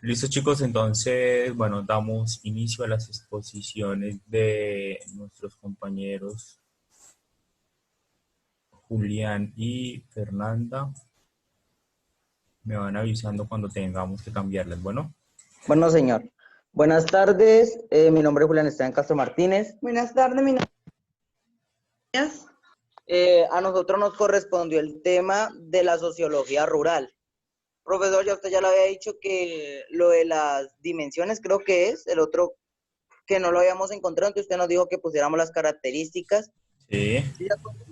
Listo, chicos, entonces, bueno, damos inicio a las exposiciones de nuestros compañeros Julián y Fernanda. Me van avisando cuando tengamos que cambiarles. Bueno, Bueno, señor. Buenas tardes. Mi nombre es Julián Esteban Castro Martínez. Buenas tardes, mi nombre es. A nosotros nos correspondió el tema de la sociología rural. Profesor, ya usted ya le había dicho que lo de las dimensiones creo que es el otro que no lo habíamos encontrado, entonces usted nos dijo que pusiéramos las características. sí, ¿Sí, de acuerdo?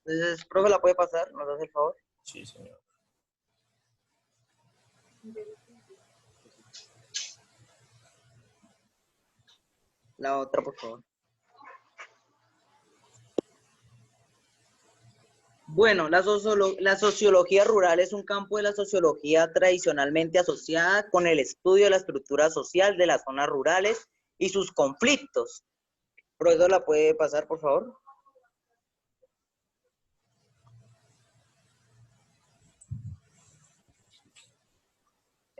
Entonces, profe, ¿la puede pasar? ¿Nos hace el favor? sí, señor. La otra, por favor. Bueno, la sociología rural es un campo de la sociología tradicionalmente asociada con el estudio de la estructura social de las zonas rurales y sus conflictos. Profesor, ¿la puede pasar, por favor?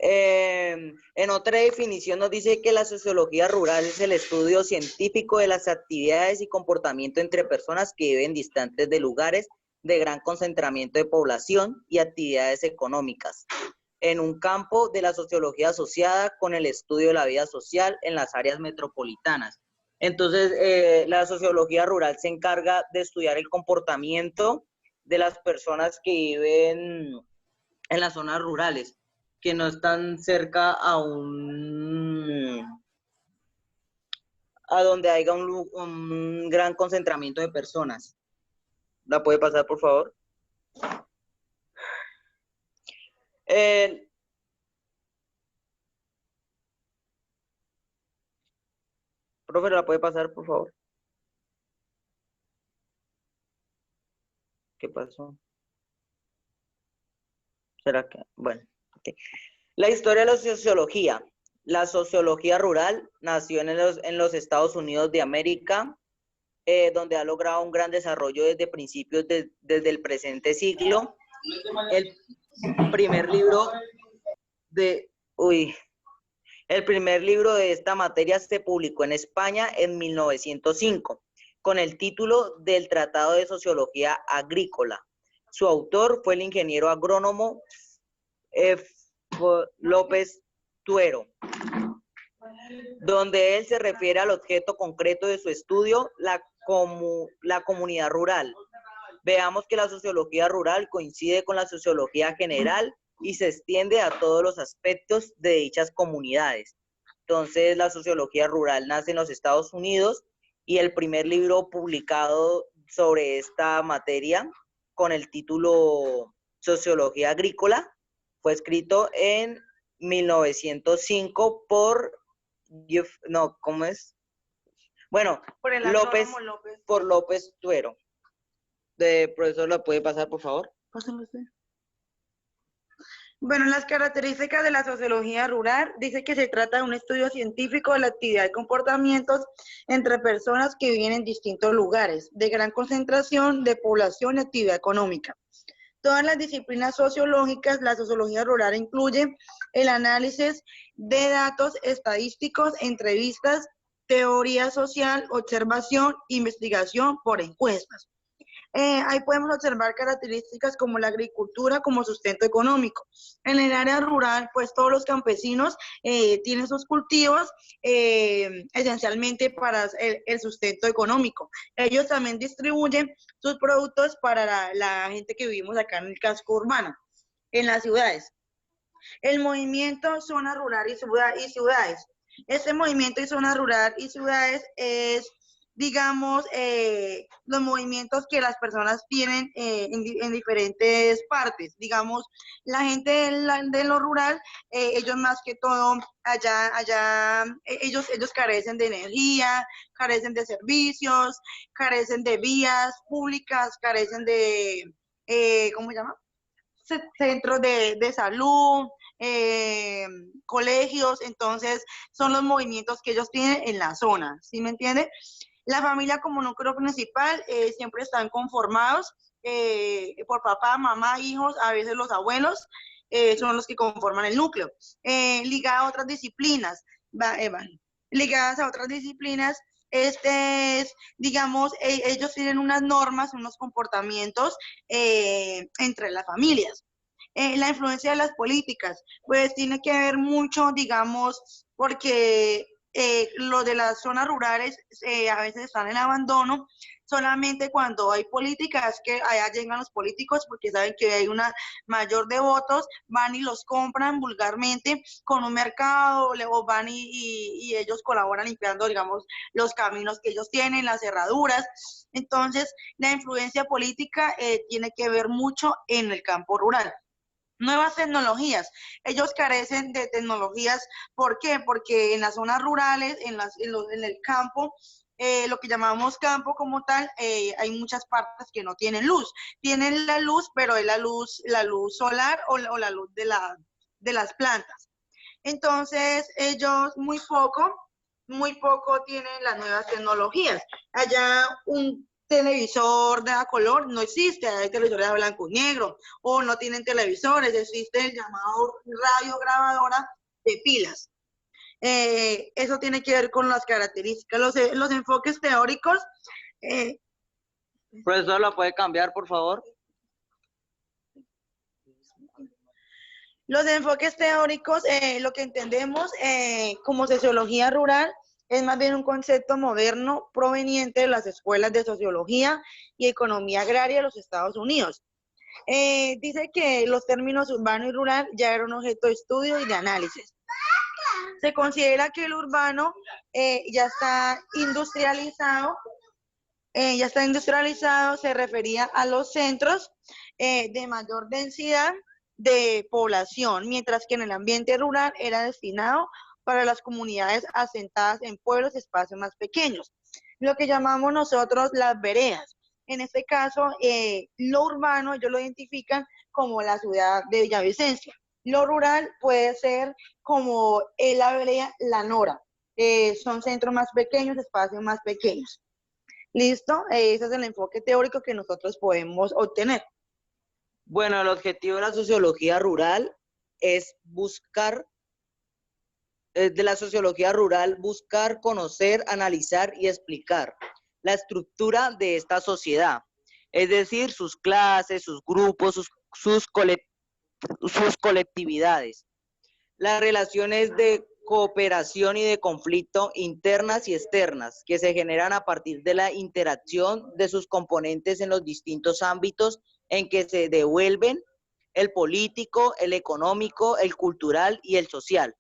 En otra definición nos dice que la sociología rural es el estudio científico de las actividades y comportamiento entre personas que viven distantes de lugares de gran concentramiento de población y actividades económicas, en un campo de la sociología asociada con el estudio de la vida social en las áreas metropolitanas. Entonces, la sociología rural se encarga de estudiar el comportamiento de las personas que viven en las zonas rurales, que no están cerca a donde haya un gran concentramiento de personas. ¿La puede pasar, por favor? Profe, ¿la puede pasar, por favor? ¿Qué pasó? ¿Será que? Bueno, okay. La historia de la sociología. La sociología rural nació en los Estados Unidos de América, donde ha logrado un gran desarrollo desde principios desde el presente siglo. El primer libro de... Uy, el primer libro de esta materia se publicó en España en 1905, con el título del Tratado de Sociología Agrícola. Su autor fue el ingeniero agrónomo López Tuero, donde él se refiere al objeto concreto de su estudio, la comunidad rural. Veamos que la sociología rural coincide con la sociología general y se extiende a todos los aspectos de dichas comunidades. Entonces, la sociología rural nace en los Estados Unidos y el primer libro publicado sobre esta materia, con el título Sociología Agrícola, fue escrito en 1905 por, no, ¿cómo es? Bueno, Por el López, agrónomo López. por López Tuero. Profesor, ¿la puede pasar, por favor? Pásenlo usted. Bueno, las características de la sociología rural dice que se trata de un estudio científico de la actividad y comportamientos entre personas que viven en distintos lugares, de gran concentración de población y actividad económica. Todas las disciplinas sociológicas, la sociología rural incluye el análisis de datos estadísticos, entrevistas, teoría social, observación, investigación por encuestas. Ahí podemos observar características como la agricultura como sustento económico. En el área rural, pues todos los campesinos tienen sus cultivos esencialmente para el sustento económico. Ellos también distribuyen sus productos para la gente que vivimos acá en el casco urbano, en las ciudades. El movimiento zona rural y ciudades. Este movimiento de zona rural y ciudades es, digamos, los movimientos que las personas tienen en diferentes partes. Digamos, la gente de lo rural, ellos más que todo, ellos carecen de energía, carecen de servicios, carecen de vías públicas, carecen de, ¿cómo se llama? Centros de salud, colegios, entonces son los movimientos que ellos tienen en la zona, ¿sí me entiende? La familia como núcleo principal siempre están conformados por papá, mamá, hijos, a veces los abuelos, son los que conforman el núcleo. Ligada a otras disciplinas, ligadas a otras disciplinas, digamos, ellos tienen unas normas, unos comportamientos entre las familias. La influencia de las políticas, pues tiene que ver mucho, digamos, porque lo de las zonas rurales a veces están en abandono, solamente cuando hay políticas que allá llegan los políticos porque saben que hay una mayor de votos, van y los compran vulgarmente con un mercado, o van y ellos colaboran limpiando, digamos, los caminos que ellos tienen, las cerraduras. Entonces, la influencia política tiene que ver mucho en el campo rural. Nuevas tecnologías. Ellos carecen de tecnologías. ¿Por qué? Porque en las zonas rurales, en el campo, lo que llamamos campo como tal, hay muchas partes que no tienen luz. Tienen la luz, pero es la luz solar o la luz de las plantas. Entonces, ellos muy poco tienen las nuevas tecnologías. Allá un televisor de a color no existe, hay televisores de blanco y negro, o no tienen televisores, existe el llamado radio grabadora de pilas. Eso tiene que ver con las características, los enfoques teóricos. Profesor, ¿lo puede cambiar, por favor? Los enfoques teóricos, lo que entendemos como sociología rural, es más bien un concepto moderno proveniente de las escuelas de sociología y economía agraria de los Estados Unidos. Dice que los términos urbano y rural ya eran objeto de estudio y de análisis. Se considera que el urbano ya está industrializado, se refería a los centros de mayor densidad de población, mientras que en el ambiente rural era destinado para las comunidades asentadas en pueblos, espacios más pequeños, lo que llamamos nosotros las veredas. En este caso, lo urbano ellos lo identifican como la ciudad de Villavicencio. Lo rural puede ser como la vereda La Nora. Son centros más pequeños, espacios más pequeños. ¿Listo? Ese es el enfoque teórico que nosotros podemos obtener. Bueno, el objetivo de la sociología rural es buscar, de la sociología rural, buscar, conocer, analizar y explicar la estructura de esta sociedad, es decir, sus clases, sus grupos, sus colectividades, las relaciones de cooperación y de conflicto internas y externas que se generan a partir de la interacción de sus componentes en los distintos ámbitos en que se devuelven: el político, el económico, el cultural y el social.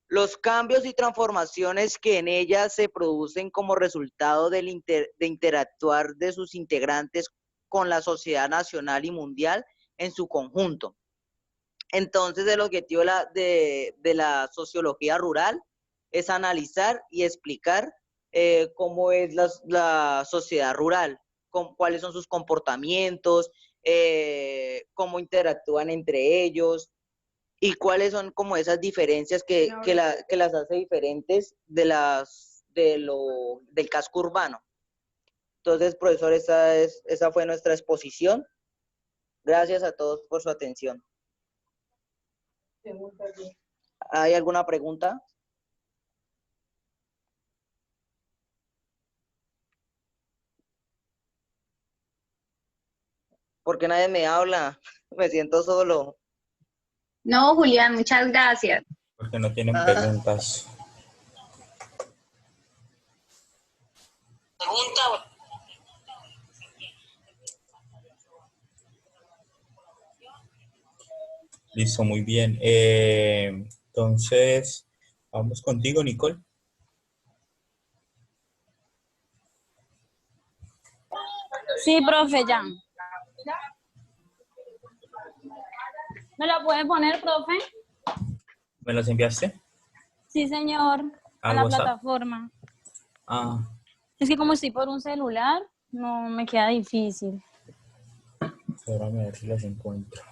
Los cambios y transformaciones que en ellas se producen como resultado de interactuar de sus integrantes con la sociedad nacional y mundial en su conjunto. Entonces, el objetivo de la sociología rural es analizar y explicar cómo es la sociedad rural, cuáles son sus comportamientos, cómo interactúan entre ellos y cuáles son como esas diferencias que las hace diferentes del casco urbano. Entonces, profesor, esa fue nuestra exposición. Gracias a todos por su atención. ¿Hay alguna pregunta? Porque nadie me habla, me siento solo. No, Julián, muchas gracias. Porque no tienen preguntas. Listo, muy bien. Entonces, vamos contigo, Nicole. Sí, profe, ya. ¿Me la puede poner, profe? ¿Me las enviaste? Sí, señor, a ¿Al la WhatsApp? plataforma. Ah, Es que como estoy por un celular, no me queda difícil. espérame a ver si las encuentro.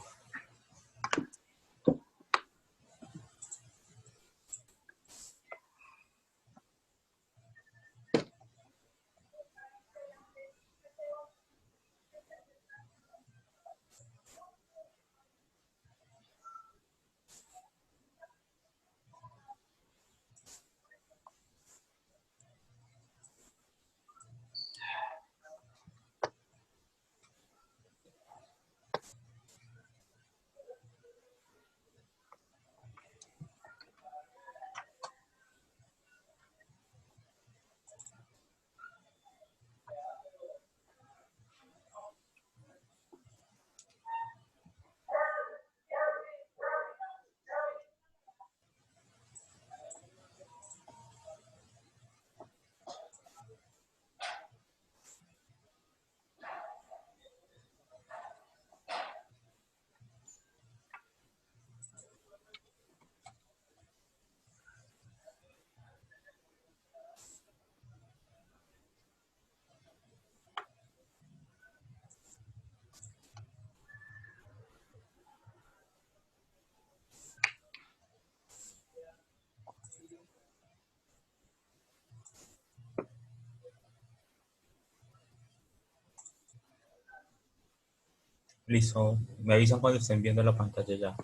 Listo. Me avisan cuando estén viendo la pantalla ya.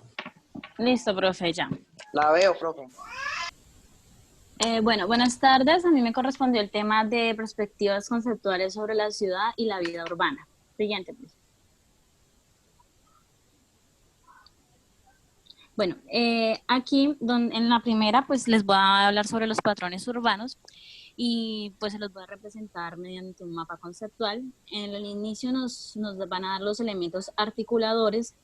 Listo, profe, ya. La veo, profe. Bueno, buenas tardes. A mí me correspondió el tema de perspectivas conceptuales sobre la ciudad y la vida urbana. Siguiente, please. Bueno, aquí en la primera pues les voy a hablar sobre los patrones urbanos y pues se los voy a representar mediante un mapa conceptual. En el inicio nos van a dar los elementos articuladores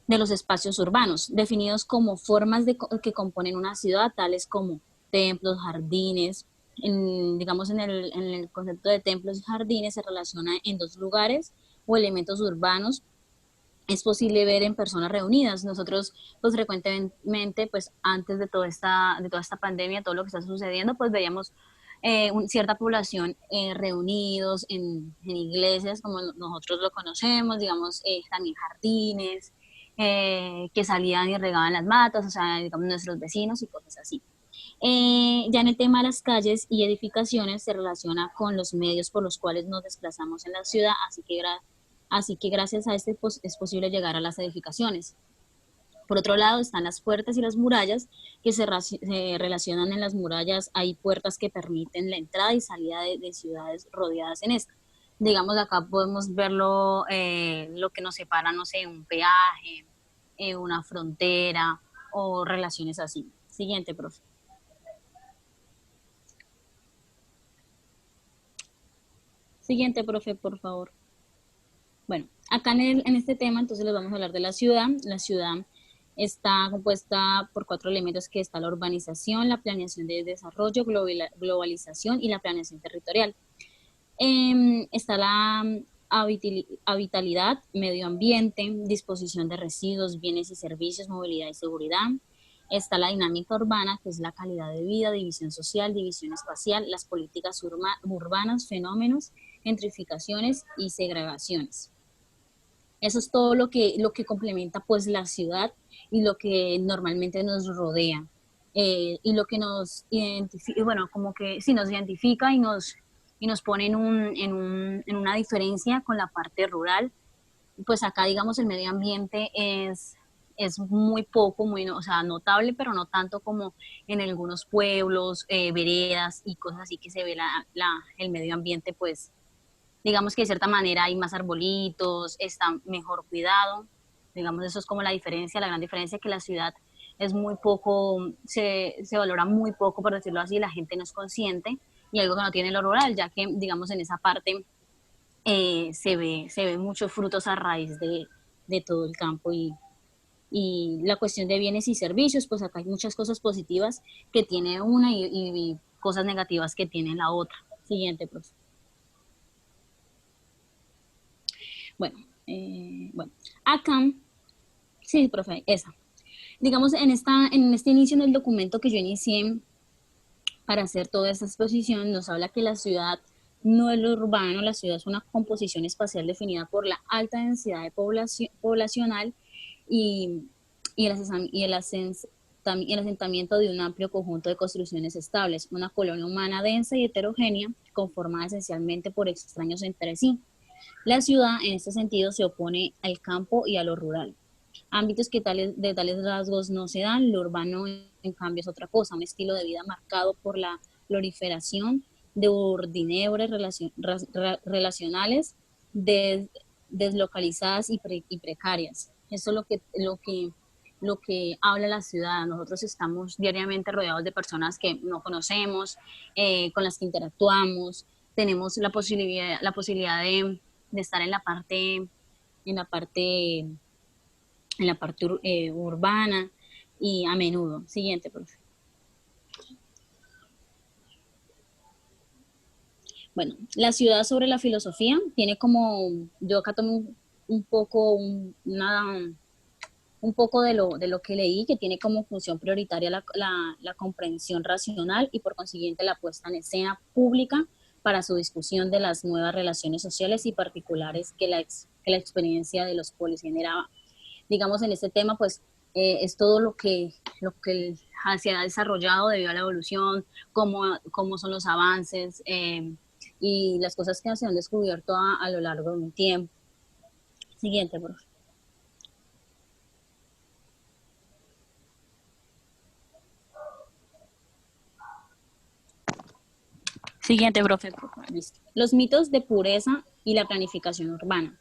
de los espacios urbanos, definidos como formas que componen una ciudad, tales como templos, jardines. Digamos, en el concepto de templos y jardines se relaciona en dos lugares o elementos urbanos. Es posible ver en personas reunidas. Nosotros, pues frecuentemente, pues antes de toda esta pandemia, todo lo que está sucediendo, pues veíamos cierta población reunidos en iglesias, como nosotros lo conocemos, digamos, también jardines, que salían y regaban las matas, o sea, digamos, nuestros vecinos y cosas así. Ya en el tema de las calles y edificaciones se relaciona con los medios por los cuales nos desplazamos en la ciudad, así que gracias a este es posible llegar a las edificaciones. Por otro lado están las puertas y las murallas que se relacionan. En las murallas hay puertas que permiten la entrada y salida de ciudades rodeadas en esta. Digamos, acá podemos verlo, lo que nos separa, no sé, un peaje, una frontera o relaciones así. Siguiente, profe. Siguiente, profe, por favor. Bueno, acá en este tema entonces les vamos a hablar de la ciudad. La ciudad está compuesta por 4 elementos, que está la urbanización, la planeación de desarrollo, globalización y la planeación territorial. Está la habitabilidad, medio ambiente, disposición de residuos, bienes y servicios, movilidad y seguridad. Está la dinámica urbana, que es la calidad de vida, división social, división espacial, las políticas urbanas, fenómenos, gentrificaciones y segregaciones. Eso es todo lo que complementa pues la ciudad y lo que normalmente nos rodea. Y lo que nos identifica, bueno, como que sí nos identifica y nos pone en una diferencia con la parte rural. Pues acá, digamos, el medio ambiente es muy poco, o sea, notable, pero no tanto como en algunos pueblos, veredas y cosas así, que se ve el medio ambiente, pues, digamos que de cierta manera hay más arbolitos, está mejor cuidado. Digamos, eso es como la diferencia, la gran diferencia, que la ciudad es muy poco, se valora muy poco, por decirlo así, la gente no es consciente, y algo que no tiene lo rural, ya que, digamos, en esa parte se ve muchos frutos a raíz de todo el campo. Y la cuestión de bienes y servicios, pues acá hay muchas cosas positivas que tiene una y cosas negativas que tiene la otra. Siguiente, pues. Bueno, acá, sí, profe, esa. Digamos, en este inicio, en el documento que yo inicié para hacer toda esta exposición, nos habla que la ciudad no es lo urbano, la ciudad es una composición espacial definida por la alta densidad de poblacional y el asentamiento de un amplio conjunto de construcciones estables, una colonia humana densa y heterogénea, conformada esencialmente por extraños entre sí. La ciudad, en este sentido, se opone al campo y a lo rural. Ámbitos que de tales rasgos no se dan. Lo urbano, en cambio, es otra cosa, un estilo de vida marcado por la proliferación de urdinebres relacionales deslocalizadas y precarias. Eso es lo que habla la ciudad. Nosotros estamos diariamente rodeados de personas que no conocemos, con las que interactuamos. Tenemos la posibilidad de estar en la parte urbana y a menudo. Siguiente, por favor. Bueno, la ciudad sobre la filosofía tiene como, yo acá tomo un poco de lo que leí, que tiene como función prioritaria la comprensión racional y por consiguiente la puesta en escena pública para su discusión de las nuevas relaciones sociales y particulares que la experiencia de los polis generaba. Digamos, en este tema, pues, es todo lo que se ha desarrollado debido a la evolución, cómo son los avances y las cosas que se han descubierto a lo largo de un tiempo. Siguiente, profe. Siguiente, profe, por favor. Listo. Los mitos de pureza y la planificación urbana.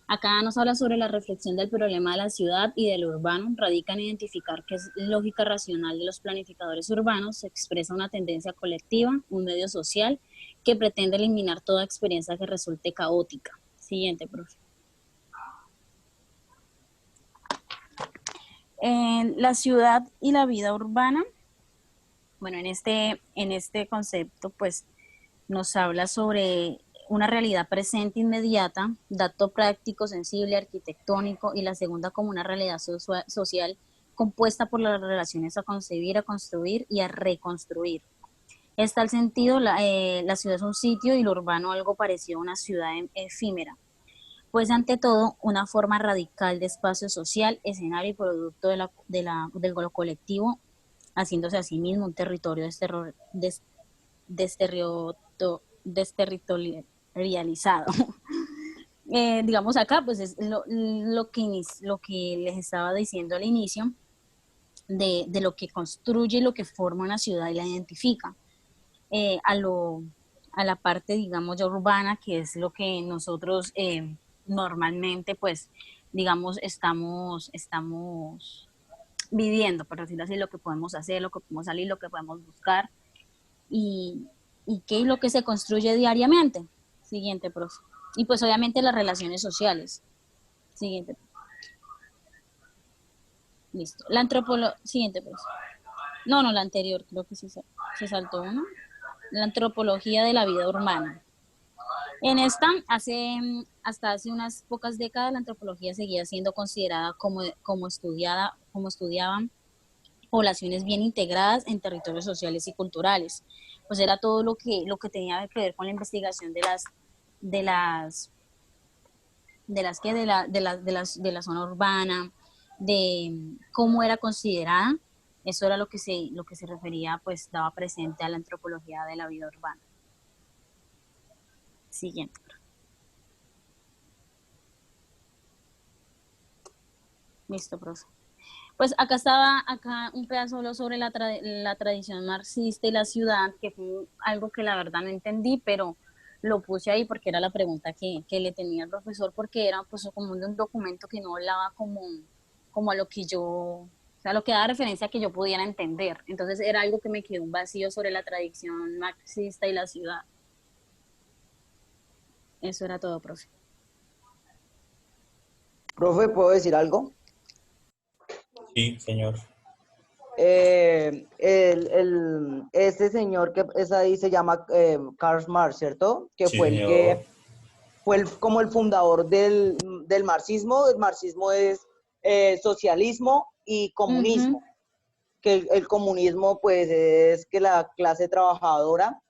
Acá nos habla sobre la reflexión del problema de la ciudad y del urbano, radica en identificar que es lógica racional de los planificadores urbanos, se expresa una tendencia colectiva, un medio social que pretende eliminar toda experiencia que resulte caótica. Siguiente, profe. La ciudad y la vida urbana. Bueno, en este concepto, pues, nos habla sobre una realidad presente inmediata, dato práctico, sensible, arquitectónico, y la segunda como una realidad social compuesta por las relaciones a concebir, a construir y a reconstruir. Está el sentido, la ciudad es un sitio y lo urbano algo parecido a una ciudad efímera, pues ante todo una forma radical de espacio social, escenario y producto del colectivo, haciéndose a sí mismo un territorio desterritorializado. Digamos acá, pues es lo que les estaba diciendo al inicio, de lo que construye y lo que forma una ciudad y la identifica. A, a la parte, digamos, ya urbana, que es lo que nosotros normalmente, pues, digamos, estamos viviendo, por decirlo así, lo que podemos hacer, lo que podemos salir, lo que podemos buscar, y, y qué es lo que se construye diariamente. Siguiente, profe. Y pues obviamente las relaciones sociales. Siguiente. Listo. Siguiente, profe. No, la anterior, creo que se saltó uno. La antropología de la vida urbana. En esta, hasta hace unas pocas décadas, la antropología seguía siendo considerada como estudiaban poblaciones bien integradas en territorios sociales y culturales. Pues era todo lo que tenía que ver con la investigación de las, de la zona urbana, de cómo era considerada. Eso era lo que se refería, pues daba presente a la antropología de la vida urbana. Siguiente. Listo, profe. Pues acá un pedazo solo sobre la tradición marxista y la ciudad, que fue algo que la verdad no entendí, pero lo puse ahí porque era la pregunta que le tenía al profesor, porque era pues como un documento que no hablaba como a lo que yo, o sea, lo que daba referencia a que yo pudiera entender. Entonces era algo que me quedó un vacío sobre la tradición marxista y la ciudad. Eso era todo, profe. Profe, ¿puedo decir algo? Sí, señor. Este señor que es ahí se llama Karl Marx, ¿cierto? Que Sí, fue el señor. que fue como el fundador del marxismo. El marxismo es socialismo y comunismo. Uh-huh. Que el comunismo pues es que la clase trabajadora,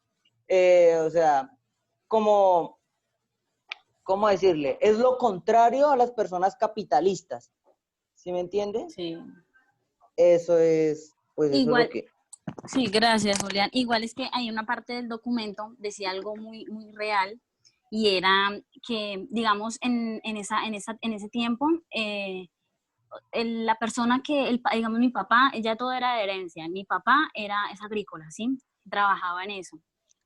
o sea, como, ¿cómo decirle? Es lo contrario a las personas capitalistas. ¿Sí me entiende? Sí. Eso es, pues eso es lo Igual, que... sí, gracias, Julián. Igual es que hay una parte del documento, decía algo muy real, y era que, digamos, en ese tiempo, la persona digamos, mi papá, ya todo era de herencia. Mi papá es agrícola, ¿sí? Trabajaba en eso.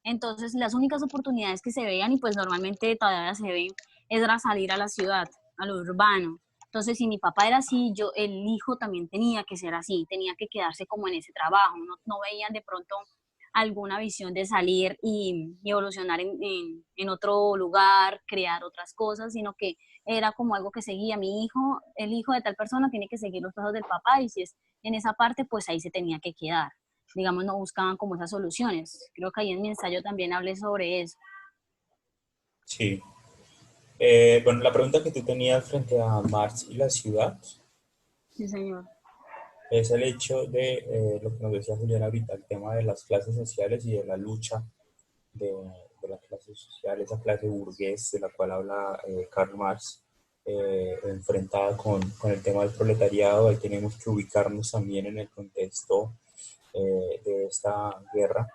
Entonces, las únicas oportunidades que se veían, y pues normalmente todavía se ven, era salir a la ciudad, a lo urbano. Entonces, si mi papá era así, el hijo también tenía que ser así, tenía que quedarse como en ese trabajo. No veían de pronto alguna visión de salir y evolucionar en otro lugar, crear otras cosas, sino que era como algo que seguía mi hijo, el hijo de tal persona tiene que seguir los pasos del papá, y si es en esa parte, pues ahí se tenía que quedar. Digamos, no buscaban como esas soluciones. Creo que ahí en mi ensayo también hablé sobre eso. Sí. Bueno, la pregunta que tú tenías frente a Marx y la ciudad Sí, señor. es el hecho de lo que nos decía Julián ahorita, el tema de las clases sociales y de la lucha de la clase social, esa clase burgués de la cual habla Karl Marx, enfrentada con el tema del proletariado. Ahí tenemos que ubicarnos también en el contexto de esta guerra,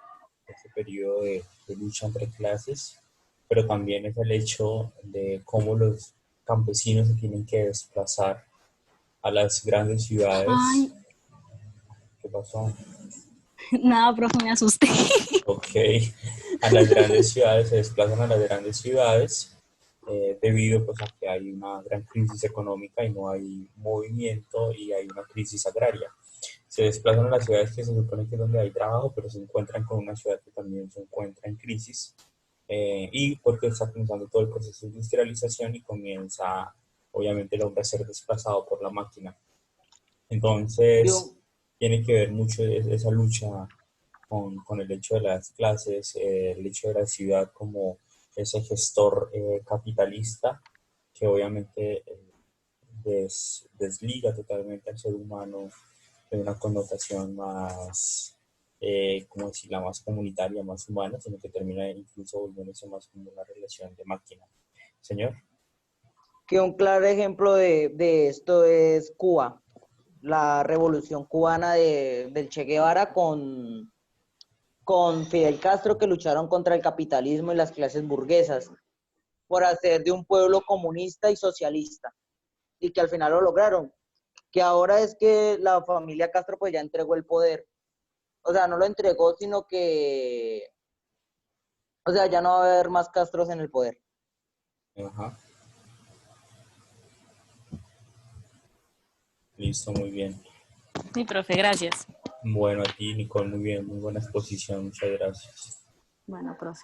este periodo de lucha entre clases, pero también es el hecho de cómo los campesinos se tienen que desplazar a las grandes ciudades. Ay. ¿Qué pasó? Nada, profe, me asusté. Ok, a las grandes ciudades, se desplazan a las grandes ciudades debido pues, a que hay una gran crisis económica y no hay movimiento y hay una crisis agraria. Se desplazan a las ciudades que se supone que es donde hay trabajo, pero se encuentran con una ciudad que también se encuentra en crisis y porque está comenzando todo el proceso de industrialización y comienza obviamente el hombre a ser desplazado por la máquina. Entonces, tiene que ver mucho esa lucha con el hecho de las clases, el hecho de la ciudad como ese gestor capitalista que obviamente desliga totalmente al ser humano de una connotación más, como decirla, más comunitaria, más humana, sino que termina incluso volviéndose más como una relación de máquina. Señor. Que un claro ejemplo de esto es Cuba, la revolución cubana del Che Guevara con Fidel Castro, que lucharon contra el capitalismo y las clases burguesas por hacer de un pueblo comunista y socialista, y que al final lo lograron, que ahora es que la familia Castro pues ya entregó el poder, o sea, no lo entregó, sino que, o sea, ya no va a haber más Castros en el poder. Ajá. Listo, muy bien. Mi profe, gracias. Bueno, a ti, Nicole, muy bien, muy buena exposición, muchas gracias. Bueno, profe.